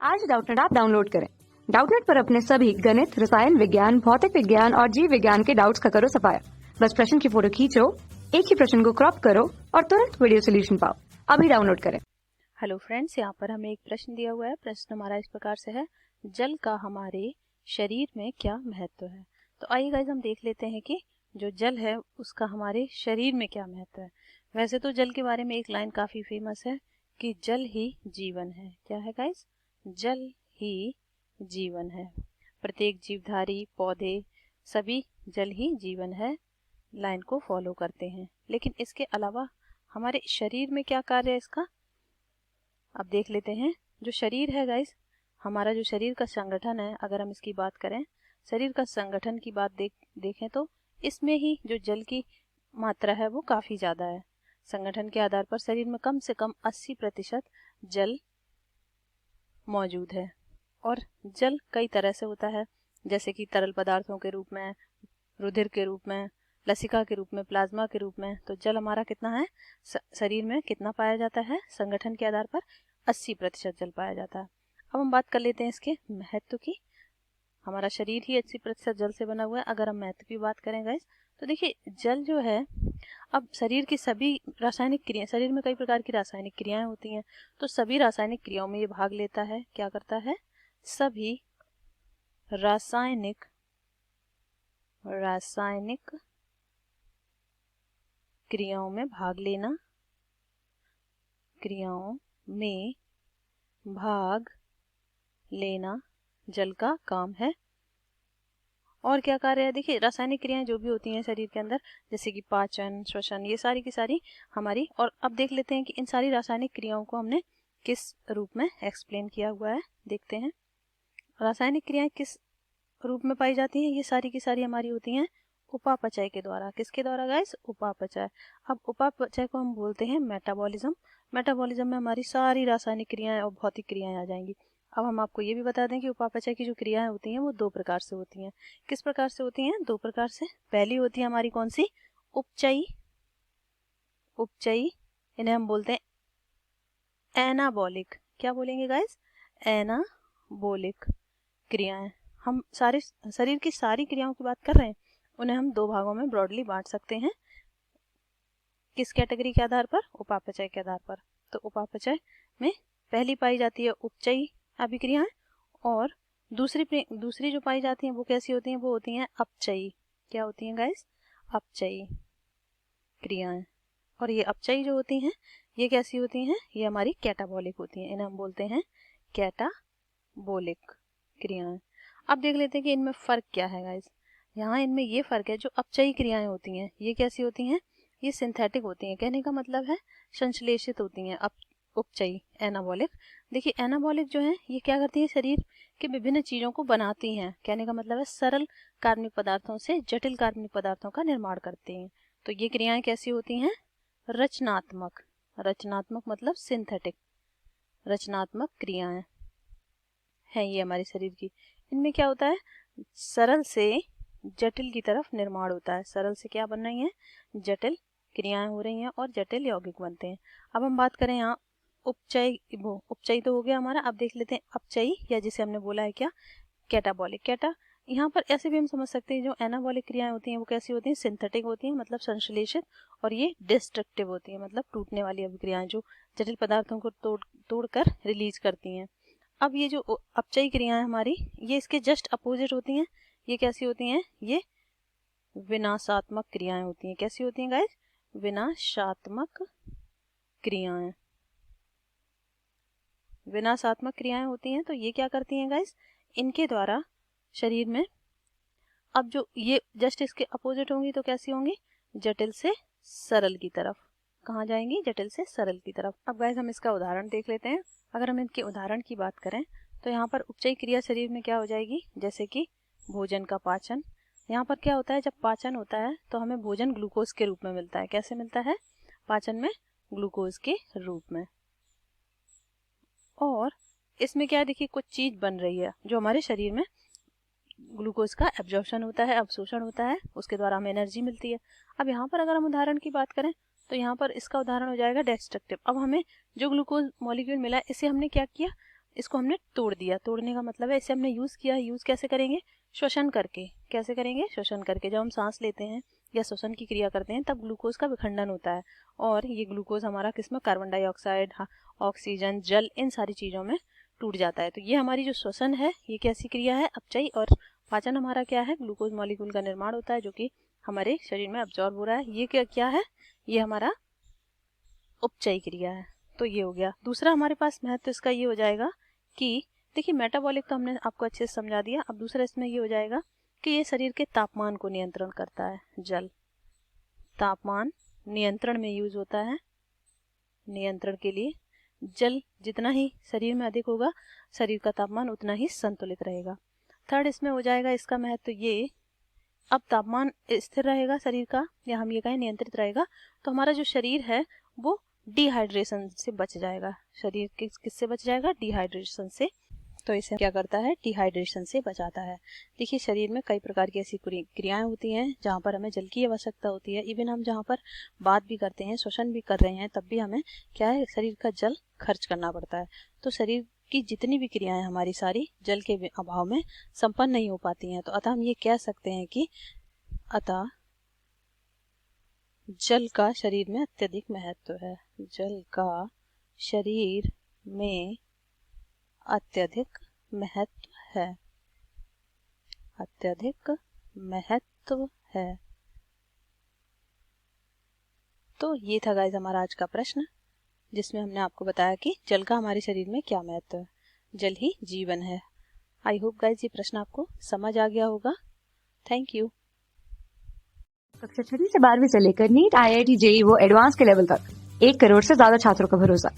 आज Doubtnut app download करें। Doubtnut पर अपने सभी गणित, रसायन विज्ञान, भौतिक विज्ञान और जीव विज्ञान के डाउट्स का करो सफाया। बस प्रश्न की फोटो खींचो, एक ही प्रश्न को क्रॉप करो और तुरंत वीडियो सोल्यूशन पाओ। अभी डाउनलोड करें। हेलो फ्रेंड्स, यहाँ पर हमें एक प्रश्न दिया हुआ है। प्रश्न हमारा इस प्रकार से है, जल का हमारे शरीर में क्या महत्व है। तो आइए गाइस हम देख लेते हैं कि जो जल है उसका हमारे शरीर में क्या महत्व है। वैसे तो जल के बारे में एक लाइन काफी फेमस है कि जल ही जीवन है। क्या है गाइस? जल ही जीवन है। प्रत्येक जीवधारी, पौधे, सभी जल ही जीवन है लाइन को फॉलो करते हैं। लेकिन इसके अलावा हमारे शरीर में क्या कार्य है इसका, अब देख लेते हैं। जो शरीर है गाइस, हमारा जो शरीर का संगठन है, अगर हम इसकी बात करें, शरीर का संगठन की बात देखें तो इसमें ही जो जल की मात्रा है वो काफी ज्यादा है। संगठन के आधार पर शरीर में कम से कम 80% जल मौजूद है। और जल कई तरह से होता है, जैसे कि तरल पदार्थों के रूप में, रुधिर के रूप में, लसिका के रूप में, प्लाज्मा के रूप में। तो जल हमारा कितना है, शरीर में कितना पाया जाता है, संगठन के आधार पर 80% जल पाया जाता है। अब हम बात कर लेते हैं इसके महत्व की। हमारा शरीर ही 80% जल से बना हुआ है। अगर हम महत्व की बात करें गाइस, तो देखिए जल जो है, अब शरीर की सभी रासायनिक क्रिया, शरीर में कई प्रकार की रासायनिक क्रियाएं होती हैं, तो सभी रासायनिक क्रियाओं में ये भाग लेता है। क्या करता है? सभी रासायनिक क्रियाओं में भाग लेना, क्रियाओं में भाग लेना जल का काम है। और क्या कार्य है? देखिए रासायनिक क्रियाएं जो भी होती हैं शरीर के अंदर, जैसे कि पाचन, श्वसन, ये सारी की सारी हमारी। और अब देख लेते हैं कि इन सारी रासायनिक क्रियाओं को हमने किस रूप में एक्सप्लेन किया हुआ है। देखते हैं रासायनिक क्रियाएं किस रूप में पाई जाती हैं। ये सारी की सारी हमारी होती हैं उपापचय के द्वारा। किसके द्वारा गाइस? उपापचय। अब उपापचय को हम बोलते हैं मेटाबॉलिज्म। मेटाबॉलिज्म में हमारी सारी रासायनिक क्रियाएं और भौतिक क्रियाएं आ जाएंगी। अब हम आपको ये भी बता दें कि उपापचय की जो क्रियाएं होती हैं वो दो प्रकार से होती हैं। किस प्रकार से होती हैं? दो प्रकार से। पहली होती है हमारी कौन सी? उपचयी। उपचयी, इन्हें हम बोलते हैं एनाबॉलिक। क्या बोलेंगे गाइस? एनाबॉलिक क्रियाएं। हम सारे शरीर की सारी क्रियाओं की बात कर रहे हैं, उन्हें हम दो भागों में ब्रॉडली बांट सकते हैं। किस कैटेगरी के आधार पर? उपापचय के आधार पर। तो उपापचय में पहली पाई जाती है उपचयी अभिक्रियाएं, और दूसरी जो पाई जाती हैं वो कैसी होती हैं? वो होती हैं अपचयी। क्या होती हैं गाइस? अपचयी क्रियाएं। और ये अपचयी जो होती हैं ये कैसी होती हैं? ये हमारी कैटाबॉलिक होती हैं। इन्हें हम बोलते हैं कैटाबॉलिक क्रियाएं। अब देख लेते हैं कि इनमें फर्क क्या है गाइस। यहाँ इनमें ये फर्क है, जो अपचयी क्रियाएं होती हैं ये कैसी होती हैं? ये सिंथेटिक होती हैं। कहने का मतलब है संश्लेषित होती हैं। उपचयी एनाबॉलिक, देखिए एनाबॉलिक जो है ये क्या करती है? शरीर के विभिन्न चीजों को बनाती हैं। कहने का मतलब है सरल कार्बनिक पदार्थों से जटिल कार्बनिक पदार्थों का निर्माण करती हैं। तो ये क्रियाएं कैसी होती हैं? रचनात्मक। रचनात्मक मतलब सिंथेटिक, रचनात्मक क्रियाएं है ये हमारे शरीर की। इनमें क्या होता है? सरल से जटिल की तरफ निर्माण होता है। सरल से क्या बन रही है? जटिल क्रियाएं हो रही हैं और जटिल यौगिक बनते हैं। अब हम बात करें यहाँ उपचयी तो हो गया हमारा। अब देख लेते हैं अपचयी, या जिसे हमने बोला है क्या, कैटाबॉलिक। यहाँ पर ऐसे भी हम समझ सकते हैं, जो एनाबॉलिक क्रियाएं होती हैं वो कैसी होती हैं? सिंथेटिक होती हैं, मतलब संश्लेषित। और ये डिस्ट्रक्टिव होती हैं, मतलब टूटने वाली अभिक्रियाएं, जो जटिल पदार्थों को तोड़कर रिलीज करती हैं। अब ये जो अपचयी क्रियाएं हमारी, ये इसके जस्ट अपोजिट होती हैं। ये कैसी होती हैं? ये विनाशात्मक क्रियाएं होती हैं। कैसी होती हैं गाइस? विनाशात्मक क्रियाएं। विनाशात्मक क्रियाएं होती हैं, तो ये क्या करती हैं गाइस? इनके द्वारा शरीर में, अब जो ये जस्ट इसके अपोजिट होंगी तो कैसी होंगी? जटिल से सरल की तरफ। कहाँ जाएंगी? जटिल से सरल की तरफ। अब गाइस हम इसका उदाहरण देख लेते हैं। अगर हम इनके उदाहरण की बात करें तो यहाँ पर उपचयी क्रिया शरीर में क्या हो जाएगी? जैसे कि भोजन का पाचन। यहाँ पर क्या होता है? जब पाचन होता है तो हमें भोजन ग्लूकोज के रूप में मिलता है। कैसे मिलता है? पाचन में ग्लूकोज के रूप में। और इसमें क्या है? देखिए कुछ चीज बन रही है जो हमारे शरीर में ग्लूकोज का एब्जॉर्प्शन होता है, अवशोषण होता है, उसके द्वारा हमें एनर्जी मिलती है। अब यहाँ पर अगर हम उदाहरण की बात करें तो यहाँ पर इसका उदाहरण हो जाएगा डिस्ट्रक्टिव। अब हमें जो ग्लूकोज मॉलिक्यूल मिला, इसे हमने क्या किया? इसको हमने तोड़ दिया। तोड़ने का मतलब है इसे हमने यूज़ किया। यूज़ कैसे करेंगे? श्वसन करके। कैसे करेंगे? श्वसन करके। जब हम सांस लेते हैं या श्वसन की क्रिया करते हैं तब ग्लूकोज का विखंडन होता है और ये ग्लूकोज हमारा किसमें? कार्बन डाइऑक्साइड, ऑक्सीजन, जल, इन सारी चीज़ों में टूट जाता है। तो ये हमारी जो श्वसन है ये कैसी क्रिया है? अपचयी। और पाचन हमारा क्या है? ग्लूकोज मॉलिक्यूल का निर्माण होता है जो कि हमारे शरीर में अब्जॉर्ब हो रहा है। ये क्या है? ये हमारा उपचयी क्रिया है। तो ये हो गया। दूसरा हमारे पास महत्व इसका ये हो जाएगा कि देखिए मेटाबॉलिक तो हमने आपको अच्छे से समझा दिया। अब दूसरा इसमें ये हो जाएगा कि ये शरीर के तापमान को नियंत्रण करता है। जल तापमान नियंत्रण में यूज होता है। नियंत्रण के लिए जल जितना ही शरीर में अधिक होगा शरीर का तापमान उतना ही संतुलित रहेगा। थर्ड इसमें हो जाएगा इसका महत्व ये, अब तापमान स्थिर रहेगा शरीर का या हम ये कहें नियंत्रित रहेगा तो हमारा जो शरीर है वो डिहाइड्रेशन से बच जाएगा। शरीर किससे बच जाएगा? डिहाइड्रेशन से। तो इसे क्या करता है? डिहाइड्रेशन से बचाता है। देखिए शरीर में कई प्रकार की ऐसी क्रियाएं होती हैं जहाँ पर हमें जल की आवश्यकता होती है। इवन हम जहाँ पर बात भी करते हैं, श्वसन भी कर रहे हैं, तब भी हमें क्या है? शरीर का जल खर्च करना पड़ता है। तो शरीर की जितनी भी क्रियाएं हमारी सारी जल के अभाव में संपन्न नहीं हो पाती हैं। तो अतः हम ये कह सकते हैं कि अतः जल का शरीर में अत्यधिक महत्व है। जल का शरीर में अत्यधिक महत्व है। अत्यधिक महत्व है। तो ये था गाइस हमारा आज का प्रश्न जिसमें हमने आपको बताया कि जल का हमारे शरीर में क्या महत्व है। जल ही जीवन है। आई होप गाइस ये प्रश्न आपको समझ आ गया होगा। Thank you. कक्षा 6 से 12वीं से लेकर नीट, IIT, JEE वो एडवांस के लेवल तक 1 करोड़ से ज्यादा छात्रों का भरोसा।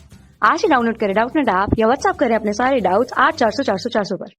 आज ही डाउनलोड करें डाउटनेट ऐप या व्हाट्सएप करें अपने सारे डाउट्स 8400 400 400 पर।